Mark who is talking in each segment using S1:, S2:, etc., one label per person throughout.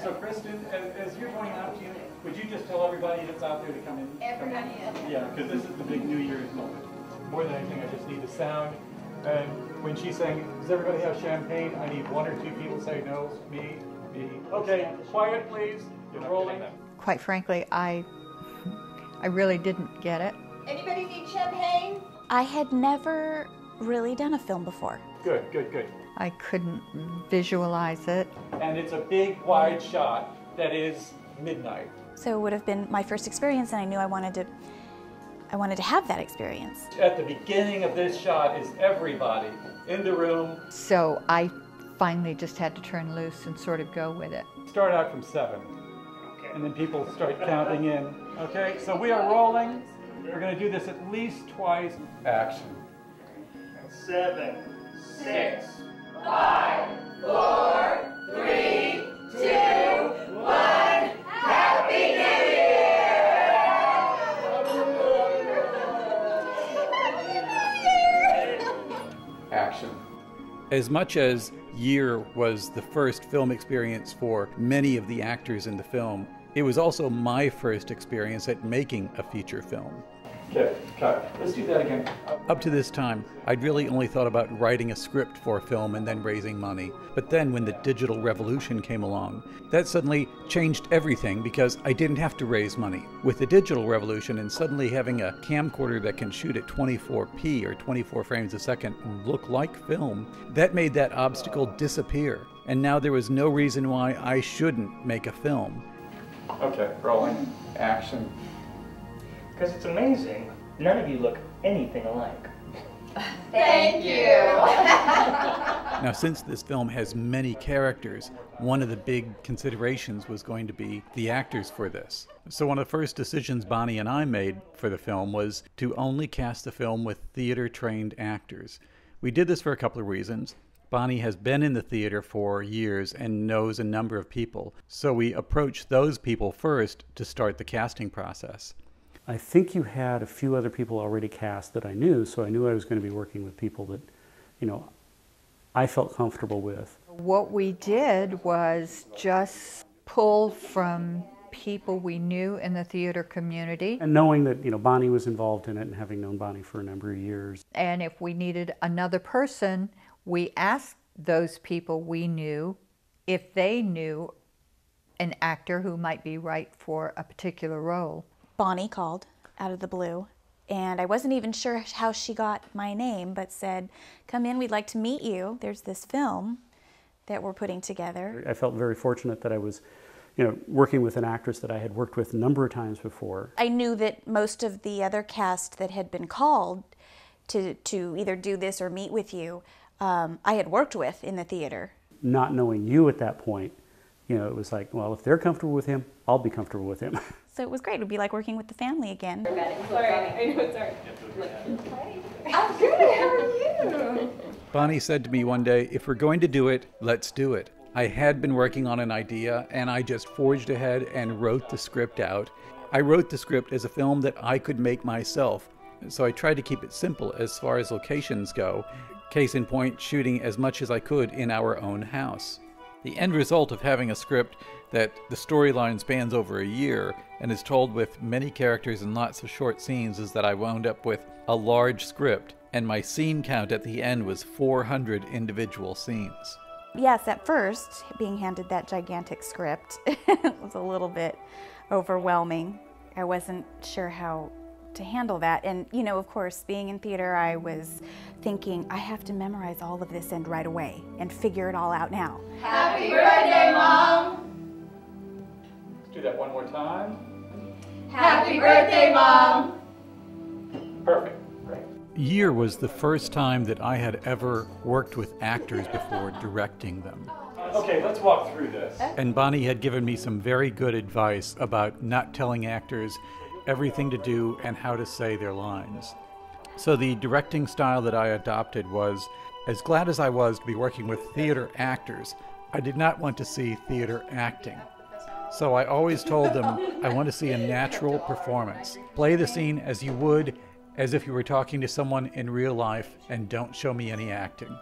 S1: So Kristen, as you're going out, would you just tell everybody that's out there to come in?
S2: Everybody.
S1: Yeah, because this is the big New Year's moment. More than anything, I just need the sound. And when she's saying, does everybody have champagne? I need one or two people say no, me. Okay, quiet please. You're rolling.
S3: Quite frankly, I really didn't get it.
S2: Anybody need champagne?
S4: I had never really done a film before.
S1: Good.
S3: I couldn't visualize it.
S1: And it's a big, wide shot that is midnight.
S4: So it would have been my first experience, and I knew I wanted to have that experience.
S1: At the beginning of this shot is everybody in the room.
S3: So I finally just had to turn loose and sort of go with it.
S1: Start out from 7. Okay. And then people start counting in. Okay, so we are rolling. We're going to do this at least twice. Action.
S5: 7, 6,
S2: 5, 4, 3, 2, 1. Happy New Year!
S1: Action. As much as Year was the first film experience for many of the actors in the film, it was also my first experience at making a feature film. Okay, cut. Let's do that again. Up to this time, I'd really only thought about writing a script for a film and then raising money. But then when the digital revolution came along, that suddenly changed everything because I didn't have to raise money. With the digital revolution and suddenly having a camcorder that can shoot at 24p or 24 frames a second and look like film, that made that obstacle disappear. And now there was no reason why I shouldn't make a film. Okay, rolling. Action.
S5: Because it's amazing. None of you look anything alike.
S2: Thank you.
S1: Now, since this film has many characters, one of the big considerations was going to be the actors for this. So one of the first decisions Bonnie and I made for the film was to only cast the film with theater-trained actors. We did this for a couple of reasons. Bonnie has been in the theater for years and knows a number of people, so we approached those people first to start the casting process.
S6: I think you had a few other people already cast that I knew, so I knew I was going to be working with people that, I felt comfortable with.
S3: What we did was just pull from people we knew in the theater community.
S6: And knowing that, Bonnie was involved in it and having known Bonnie for a number of years.
S3: And if we needed another person, we asked those people we knew if they knew an actor who might be right for a particular role.
S4: Bonnie called out of the blue, and I wasn't even sure how she got my name, but said, come in, we'd like to meet you. There's this film that we're putting together.
S6: I felt very fortunate that I was, working with an actress that I had worked with a number of times before.
S4: I knew that most of the other cast that had been called to either do this or meet with you, I had worked with in the theater.
S6: Not knowing you at that point, it was like, well, if they're comfortable with him, I'll be comfortable with him.
S4: So it was great. It would be like working with the family again.
S2: Sorry, I know it's hard. I'm good, how are you?
S1: Bonnie said to me one day, if we're going to do it, let's do it. I had been working on an idea and I just forged ahead and wrote the script out. I wrote the script as a film that I could make myself. So I tried to keep it simple as far as locations go. Case in point, shooting as much as I could in our own house. The end result of having a script that the storyline spans over a year and is told with many characters and lots of short scenes is that I wound up with a large script, and my scene count at the end was 400 individual scenes.
S4: Yes, at first, being handed that gigantic script was a little bit overwhelming. I wasn't sure how to handle that. And, of course, being in theater, I was thinking, I have to memorize all of this and right away and figure it all out now.
S2: Happy birthday, Mom!
S1: Let's do that one more time.
S2: Happy birthday, Mom!
S1: Perfect. Great. Year was the first time that I had ever worked with actors before directing them. Okay, let's walk through this. And Bonnie had given me some very good advice about not telling actors everything to do and how to say their lines. So the directing style that I adopted was, as glad as I was to be working with theater actors, I did not want to see theater acting. So I always told them, I want to see a natural performance. Play the scene as you would, as if you were talking to someone in real life, and don't show me any acting.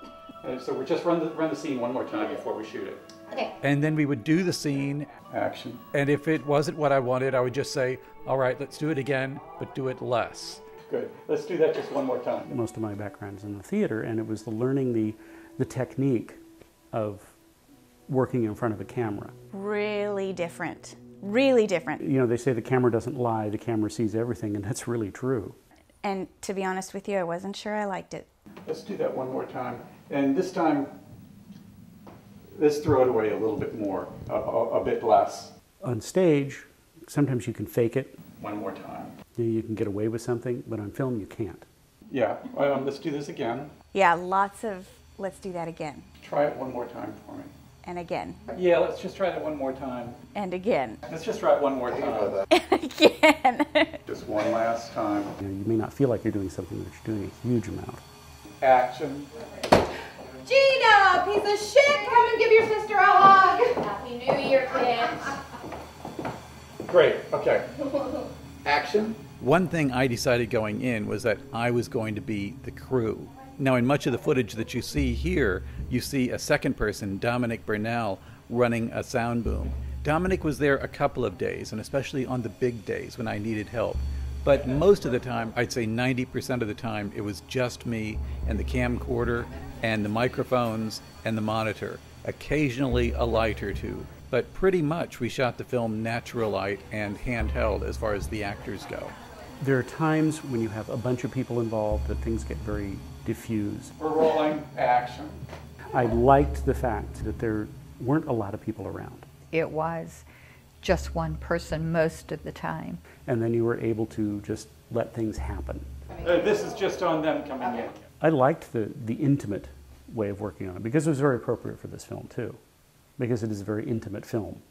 S1: And so we just run the scene one more time before we shoot it.
S2: Okay.
S1: And then we would do the scene, action. And if it wasn't what I wanted, I would just say, all right, let's do it again, but do it less. Good. Let's do that just one more time.
S6: Most of my background's in the theater, and it was the learning the technique of working in front of a camera.
S4: Really different. Really different.
S6: You know, they say the camera doesn't lie, the camera sees everything, and that's really true.
S4: And to be honest with you, I wasn't sure I liked it.
S1: Let's do that one more time. And this time, let's throw it away a little bit more, a bit less.
S6: On stage, sometimes you can fake it.
S1: One more time.
S6: You can get away with something, but on film you can't.
S1: Yeah, let's do this again.
S4: Yeah, lots of let's do that again.
S1: Try it one more time for me.
S4: And again.
S1: Yeah, let's just try that one more time.
S4: And again.
S1: Let's just try it one more time.
S4: And again.
S1: Just one last time.
S6: You know, you may not feel like you're doing something, but you're doing a huge amount.
S1: Action.
S2: Gina, piece of shit, come and give your sister a hug. Happy New Year, kids.
S1: Great, okay. Action. One thing I decided going in was that I was going to be the crew. Now, in much of the footage that you see here, you see a second person, Dominic Bernal, running a sound boom. Dominic was there a couple of days, and especially on the big days when I needed help. But most of the time, I'd say 90% of the time, it was just me and the camcorder and the microphones and the monitor. Occasionally a light or two. But pretty much we shot the film natural light and handheld as far as the actors go.
S6: There are times when you have a bunch of people involved that things get very diffused.
S1: We're rolling. Action.
S6: I liked the fact that there weren't a lot of people around.
S3: It was just one person most of the time.
S6: And then you were able to just let things happen.
S1: This is just on them coming in.
S6: I liked the intimate way of working on it because it was very appropriate for this film too, because it is a very intimate film.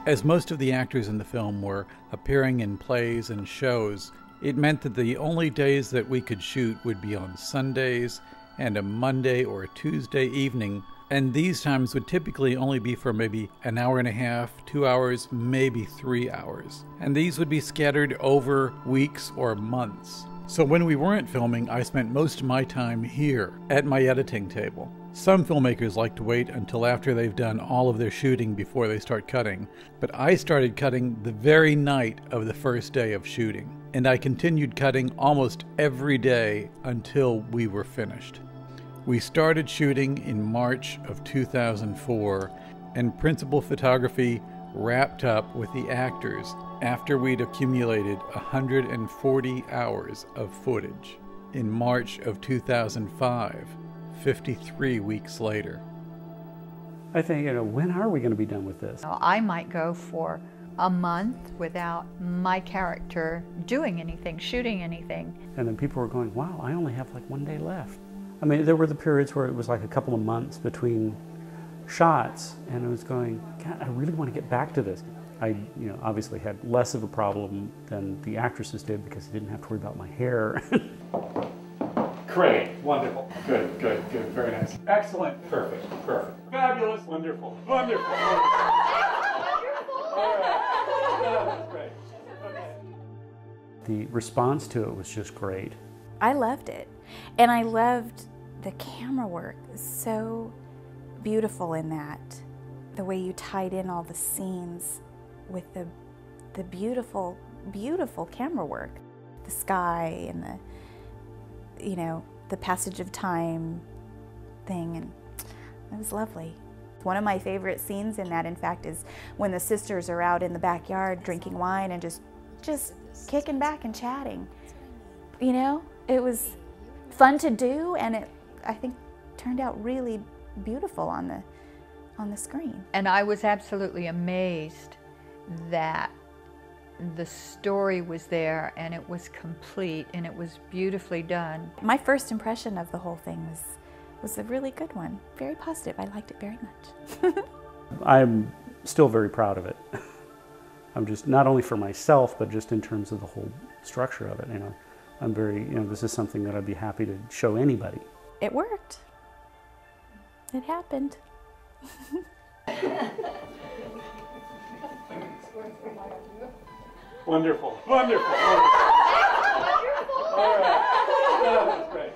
S1: As most of the actors in the film were appearing in plays and shows, it meant that the only days that we could shoot would be on Sundays and a Monday or a Tuesday evening, and these times would typically only be for maybe an hour and a half, 2 hours, maybe 3 hours. And these would be scattered over weeks or months. So when we weren't filming, I spent most of my time here at my editing table. Some filmmakers like to wait until after they've done all of their shooting before they start cutting, but I started cutting the very night of the first day of shooting, and I continued cutting almost every day until we were finished. We started shooting in March of 2004, and principal photography wrapped up with the actors after we'd accumulated 140 hours of footage in March of 2005. 53 weeks later.
S6: I think, when are we going to be done with this?
S3: I might go for a month without my character doing anything, shooting anything.
S6: And then people were going, wow, I only have like 1 day left. I mean, there were the periods where it was like a couple of months between shots, and I was going, God, I really want to get back to this. I, obviously had less of a problem than the actresses did because I didn't have to worry about my hair.
S1: Great, wonderful, good, very nice. Excellent, perfect, fabulous, wonderful. All right, that's great. Okay.
S6: The response to it was just great.
S4: I loved it. And I loved the camera work. It was so beautiful in that. The way you tied in all the scenes with the beautiful, beautiful camera work. The sky and the passage of time thing, and it was lovely. One of my favorite scenes in that, in fact, is when the sisters are out in the backyard drinking wine and just kicking back and chatting. It was fun to do, and it, I think, turned out really beautiful on the screen.
S3: And I was absolutely amazed that the story was there and it was complete and it was beautifully done.
S4: My first impression of the whole thing was a really good one. Very positive. I liked it very much.
S6: I'm still very proud of it. I'm just, not only for myself, but just in terms of the whole structure of it. I'm very, this is something that I'd be happy to show anybody.
S4: It worked. It happened.
S1: Wonderful.
S6: All right. That was great.